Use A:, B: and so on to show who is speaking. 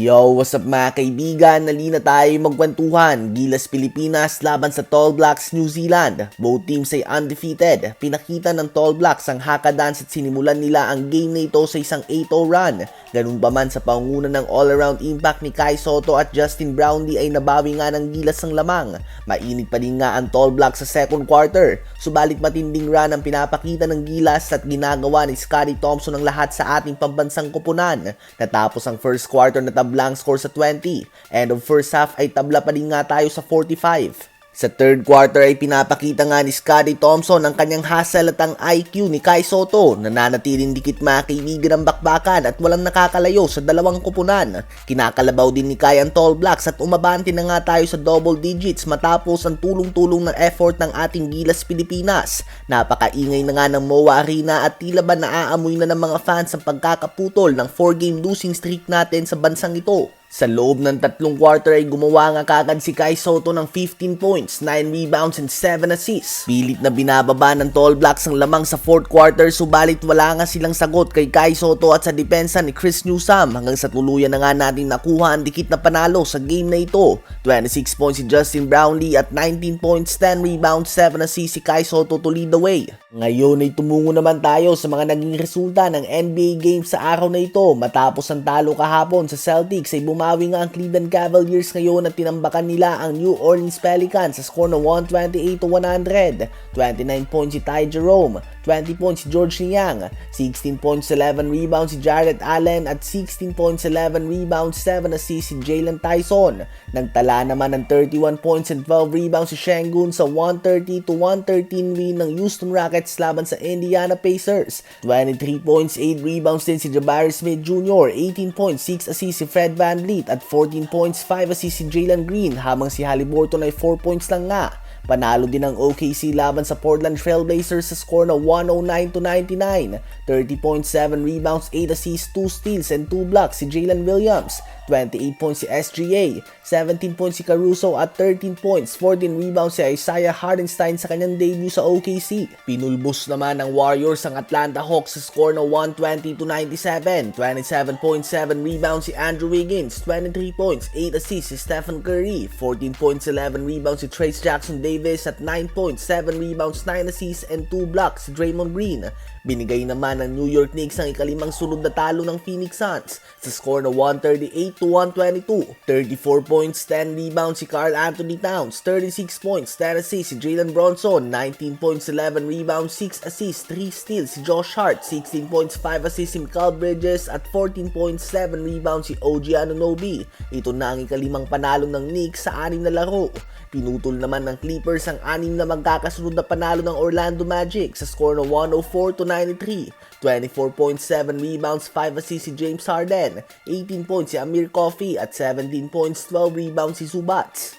A: Yo, what's up mga kaibigan? Nalina tayo magkwentuhan. Gilas Pilipinas laban sa Tall Blacks New Zealand. Both teams ay undefeated. Pinakita ng Tall Blacks ang haka dance at sinimulan nila ang game na ito sa isang 8-0 run. Ganun pa man sa pangunguna ng all-around impact ni Kai Sotto at Justin Brownlee ay nabawi nga ng Gilas ang lamang. Mainit pa din nga ang Tall Blacks sa second quarter. Subalit matinding run ang pinapakita ng Gilas at ginagawa ni Scotty Thompson ang lahat sa ating pambansang koponan. Natapos ang first quarter na tablang score sa 20. End of first half ay tabla pa din nga tayo sa 45. Sa third quarter ay pinapakita nga ni Scotty Thompson ang kanyang hustle at ang IQ ni Kai Sotto. Nananatiling dikit mga kaibigan ang bakbakan at walang nakakalayo sa dalawang koponan. Kinakalabaw din ni Kai ang Tall Blacks at umabante na nga tayo sa double digits matapos ang tulong-tulong ng effort ng ating Gilas Pilipinas. Napakaingay na nga ng MOA Arena at tila ba naaamoy na ng mga fans ang pagkakaputol ng 4-game losing streak natin sa bansang ito. Sa loob ng tatlong quarter ay gumawa nga kagad si Kai Sotto ng 15 points, 9 rebounds and 7 assists. Pilit na binababa ng Tall Blacks ang lamang sa fourth quarter subalit wala nga silang sagot kay Kai Sotto at sa depensa ni Chris Newsome hanggang sa tuluyan na nga natin nakuha ang dikit na panalo sa game na ito. 26 points si Justin Brownlee at 19 points, 10 rebounds, 7 assists si Kai Sotto to lead the way. Ngayon ay tumungo naman tayo sa mga naging resulta ng NBA games sa araw na ito. Matapos ang talo kahapon sa Celtics ay bumawi nga ang Cleveland Cavaliers ngayon at tinambakan nila ang New Orleans Pelicans sa score na 128-100. 29 points si Ty Jerome, 20 points si George Niang, 16 points 11 rebounds si Jarrett Allen at 16 points 11 rebounds 7 assists si Jalen Tyson. Nagtala naman ng 31 points and 12 rebounds si Şengün sa 130-113 win ng Houston Rockets laban sa Indiana Pacers. 23 points 8 rebounds din si Jabari Smith Jr., 18 points 6 assists si Fred VanVleet at 14 points 5 assists si Jalen Green habang si Haliburton ay 4 points lang nga. Panalo din ang OKC laban sa Portland Trail Blazers sa score na 109-99. 30.7 rebounds, 8 assists, 2 steals, and 2 blocks si Jalen Williams. 28 points si SGA, 17 points si Caruso at 13 points, 14 rebounds si Isaiah Hartenstein sa kanyang debut sa OKC. Pinulbos naman ng Warriors ang Atlanta Hawks sa score na 120-97. 27.7 rebounds si Andrew Wiggins, 23 points, 8 assists si Stephen Curry, 14 points, 11 rebounds si Trayce Jackson-Davis at 9 points, 7 rebounds, 9 assists, and 2 blocks si Draymond Green. Binigay naman ng New York Knicks ang ikalimang sunod na talo ng Phoenix Suns sa score na 138-122. 34 points, 10 rebounds si Karl Anthony Towns, 36 points, 10 assists si Jalen Bronson, 19 points, 11 rebounds, 6 assists, 3 steals si Josh Hart, 16 points, 5 assists si Mikal Bridges at 14 points, 7 rebounds si OG Anunoby. Ito na ang ikalimang panalo ng Knicks sa 6 na laro. Pinutol naman ng Clippers ang 6 na magkakasunod na panalo ng Orlando Magic sa score na 104-93. 24.7 rebounds, 5 assists si James Harden, 18 points si Amir Coffey at 17 points, 12 rebounds si Zubats.